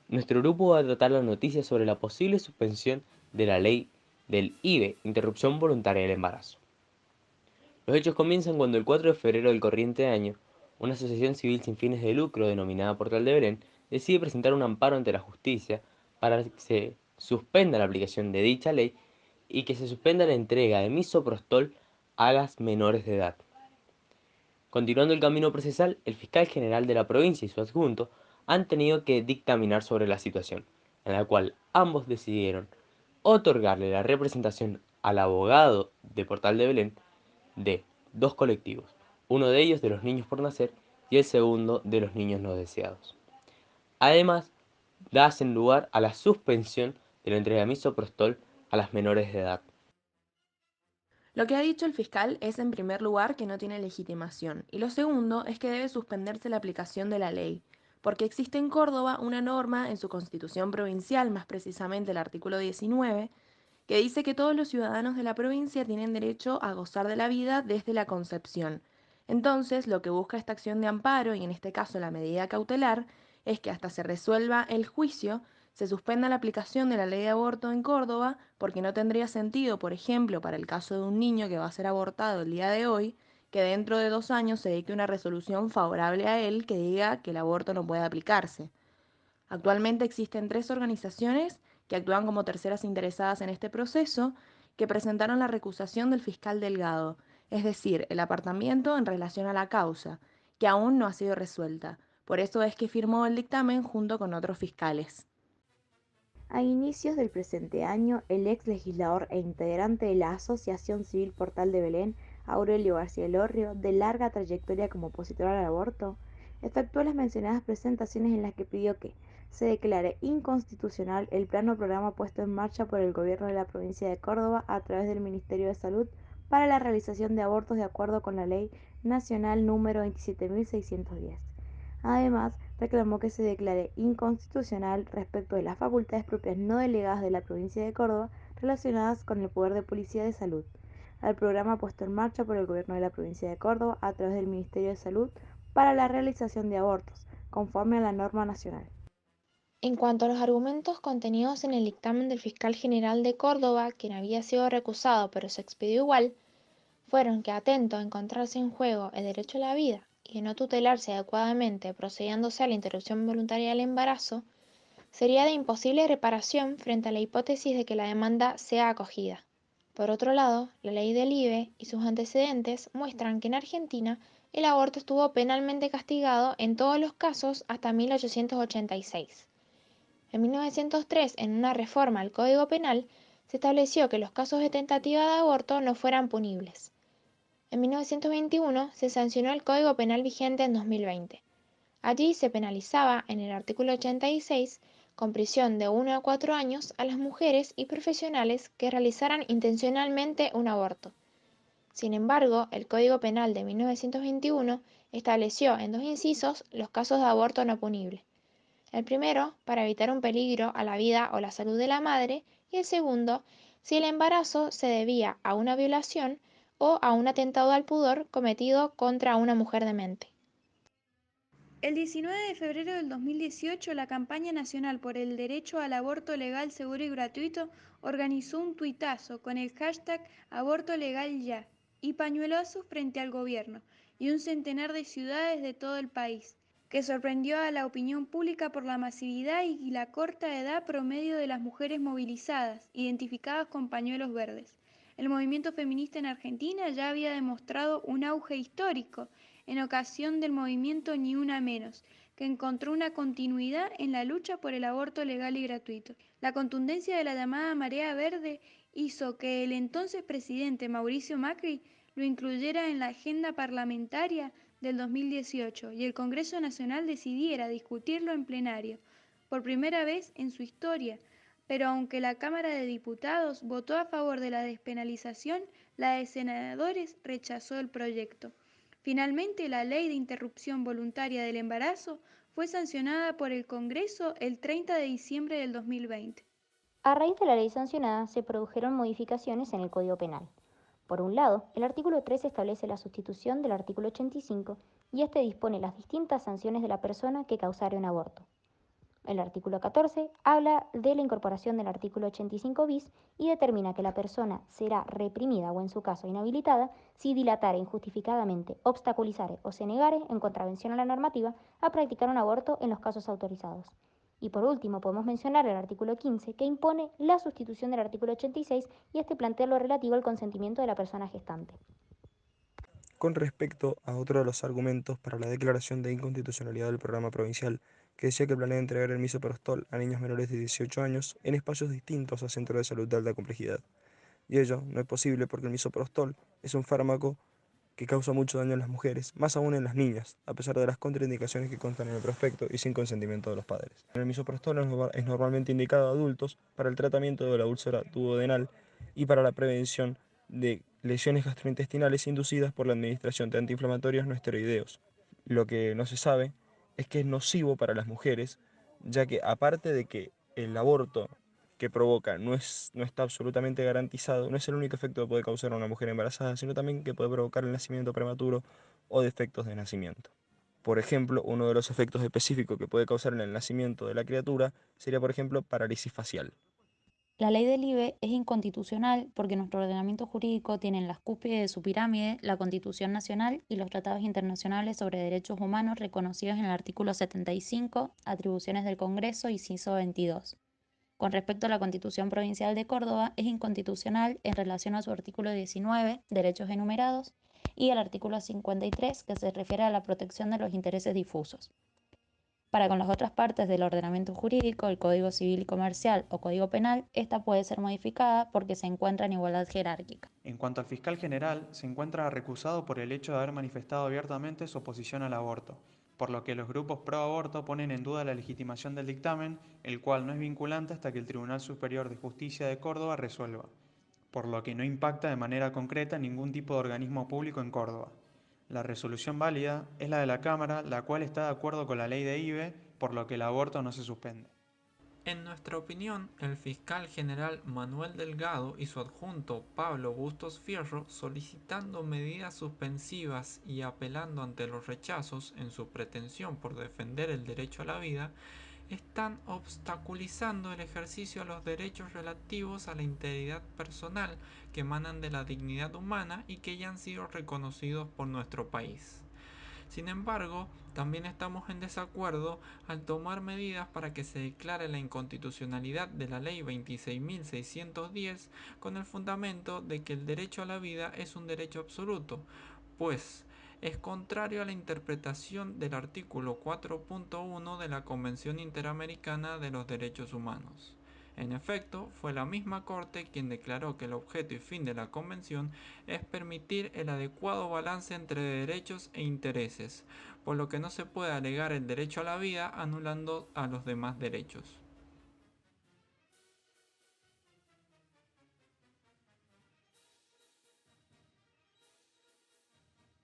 Nuestro grupo va a tratar la noticia sobre la posible suspensión de la ley del IVE, interrupción voluntaria del embarazo. Los hechos comienzan cuando el 4 de febrero del corriente año, una asociación civil sin fines de lucro denominada Portal de Belén decide presentar un amparo ante la justicia para que se suspenda la aplicación de dicha ley y que se suspenda la entrega de misoprostol a las menores de edad. Continuando el camino procesal, el fiscal general de la provincia y su adjunto han tenido que dictaminar sobre la situación, en la cual ambos decidieron otorgarle la representación al abogado de Portal de Belén de dos colectivos, uno de ellos de los niños por nacer y el segundo de los niños no deseados. Además, hacen lugar a la suspensión de la entrega de misoprostol a las menores de edad. Lo que ha dicho el fiscal es, en primer lugar, que no tiene legitimación, y lo segundo es que debe suspenderse la aplicación de la ley, porque existe en Córdoba una norma en su constitución provincial, más precisamente el artículo 19, que dice que todos los ciudadanos de la provincia tienen derecho a gozar de la vida desde la concepción. Entonces, lo que busca esta acción de amparo, y en este caso la medida cautelar, es que hasta se resuelva el juicio, se suspenda la aplicación de la ley de aborto en Córdoba, porque no tendría sentido, por ejemplo, para el caso de un niño que va a ser abortado el día de hoy, que dentro de 2 años se dicte una resolución favorable a él que diga que el aborto no puede aplicarse. Actualmente existen 3 organizaciones que actúan como terceras interesadas en este proceso, que presentaron la recusación del fiscal Delgado, es decir, el apartamiento en relación a la causa, que aún no ha sido resuelta. Por eso es que firmó el dictamen junto con otros fiscales. A inicios del presente año, el ex legislador e integrante de la Asociación Civil Portal de Belén, Aurelio García Elorrio, de larga trayectoria como opositor al aborto, efectuó las mencionadas presentaciones en las que pidió que se declare inconstitucional el plano programa puesto en marcha por el gobierno de la provincia de Córdoba a través del Ministerio de Salud para la realización de abortos de acuerdo con la Ley Nacional número 27.610. Además, reclamó que se declare inconstitucional respecto de las facultades propias no delegadas de la provincia de Córdoba relacionadas con el poder de policía de salud, al programa puesto en marcha por el gobierno de la provincia de Córdoba a través del Ministerio de Salud para la realización de abortos, conforme a la norma nacional. En cuanto a los argumentos contenidos en el dictamen del fiscal general de Córdoba, quien había sido recusado pero se expidió igual, fueron que atento a encontrarse en juego el derecho a la vida y de no tutelarse adecuadamente procediéndose a la interrupción voluntaria del embarazo, sería de imposible reparación frente a la hipótesis de que la demanda sea acogida. Por otro lado, la ley del IVE y sus antecedentes muestran que en Argentina el aborto estuvo penalmente castigado en todos los casos hasta 1886. En 1903, en una reforma al Código Penal, se estableció que los casos de tentativa de aborto no fueran punibles. En 1921 se sancionó el Código Penal vigente en 2020. Allí se penalizaba, en el artículo 86, con prisión de 1 a 4 años a las mujeres y profesionales que realizaran intencionalmente un aborto. Sin embargo, el Código Penal de 1921 estableció en dos incisos los casos de aborto no punible. El primero, para evitar un peligro a la vida o la salud de la madre, y el segundo, si el embarazo se debía a una violación o a un atentado al pudor cometido contra una mujer demente. El 19 de febrero del 2018, la campaña nacional por el derecho al aborto legal, seguro y gratuito organizó un tuitazo con el hashtag Aborto Legal Ya y pañuelazos frente al gobierno y un centenar de ciudades de todo el país, que sorprendió a la opinión pública por la masividad y la corta edad promedio de las mujeres movilizadas, identificadas con pañuelos verdes. El movimiento feminista en Argentina ya había demostrado un auge histórico en ocasión del movimiento Ni Una Menos, que encontró una continuidad en la lucha por el aborto legal y gratuito. La contundencia de la llamada Marea Verde hizo que el entonces presidente Mauricio Macri lo incluyera en la agenda parlamentaria del 2018 y el Congreso Nacional decidiera discutirlo en plenario, por primera vez en su historia. Pero aunque la Cámara de Diputados votó a favor de la despenalización, la de senadores rechazó el proyecto. Finalmente, la Ley de Interrupción Voluntaria del Embarazo fue sancionada por el Congreso el 30 de diciembre del 2020. A raíz de la ley sancionada, se produjeron modificaciones en el Código Penal. Por un lado, el artículo 3 establece la sustitución del artículo 85 y este dispone las distintas sanciones de la persona que causare un aborto. El artículo 14 habla de la incorporación del artículo 85 bis y determina que la persona será reprimida o en su caso inhabilitada si dilatare injustificadamente, obstaculizare o se negare, en contravención a la normativa, a practicar un aborto en los casos autorizados. Y por último podemos mencionar el artículo 15 que impone la sustitución del artículo 86 y este plantea lo relativo al consentimiento de la persona gestante. Con respecto a otro de los argumentos para la declaración de inconstitucionalidad del programa provincial, que decía que planea entregar el misoprostol a niños menores de 18 años en espacios distintos a centros de salud de alta complejidad. Y ello no es posible porque el misoprostol es un fármaco que causa mucho daño en las mujeres, más aún en las niñas, a pesar de las contraindicaciones que constan en el prospecto y sin consentimiento de los padres. El misoprostol es normalmente indicado a adultos para el tratamiento de la úlcera duodenal y para la prevención de lesiones gastrointestinales inducidas por la administración de antiinflamatorios no esteroideos. Lo que no se sabe es que es nocivo para las mujeres, ya que aparte de que el aborto que provoca no está absolutamente garantizado, no es el único efecto que puede causar a una mujer embarazada, sino también que puede provocar el nacimiento prematuro o defectos de nacimiento. Por ejemplo, uno de los efectos específicos que puede causar en el nacimiento de la criatura sería, por ejemplo, parálisis facial. La ley del IVE es inconstitucional porque nuestro ordenamiento jurídico tiene en las cúspides de su pirámide la Constitución Nacional y los tratados internacionales sobre derechos humanos reconocidos en el artículo 75, atribuciones del Congreso, inciso 22. Con respecto a la Constitución Provincial de Córdoba, es inconstitucional en relación a su artículo 19, derechos enumerados, y al artículo 53, que se refiere a la protección de los intereses difusos. Para con las otras partes del ordenamiento jurídico, el Código Civil y Comercial o Código Penal, esta puede ser modificada porque se encuentra en igualdad jerárquica. En cuanto al fiscal general, se encuentra recusado por el hecho de haber manifestado abiertamente su oposición al aborto, por lo que los grupos pro aborto ponen en duda la legitimación del dictamen, el cual no es vinculante hasta que el Tribunal Superior de Justicia de Córdoba resuelva, por lo que no impacta de manera concreta ningún tipo de organismo público en Córdoba. La resolución válida es la de la Cámara, la cual está de acuerdo con la ley de IVE, por lo que el aborto no se suspende. En nuestra opinión, el fiscal general Manuel Delgado y su adjunto Pablo Bustos Fierro, solicitando medidas suspensivas y apelando ante los rechazos en su pretensión por defender el derecho a la vida, están obstaculizando el ejercicio de los derechos relativos a la integridad personal que emanan de la dignidad humana y que ya han sido reconocidos por nuestro país. Sin embargo, también estamos en desacuerdo al tomar medidas para que se declare la inconstitucionalidad de la Ley 26.610 con el fundamento de que el derecho a la vida es un derecho absoluto, pues es contrario a la interpretación del artículo 4.1 de la Convención Interamericana de los Derechos Humanos. En efecto, fue la misma Corte quien declaró que el objeto y fin de la Convención es permitir el adecuado balance entre derechos e intereses, por lo que no se puede alegar el derecho a la vida anulando a los demás derechos.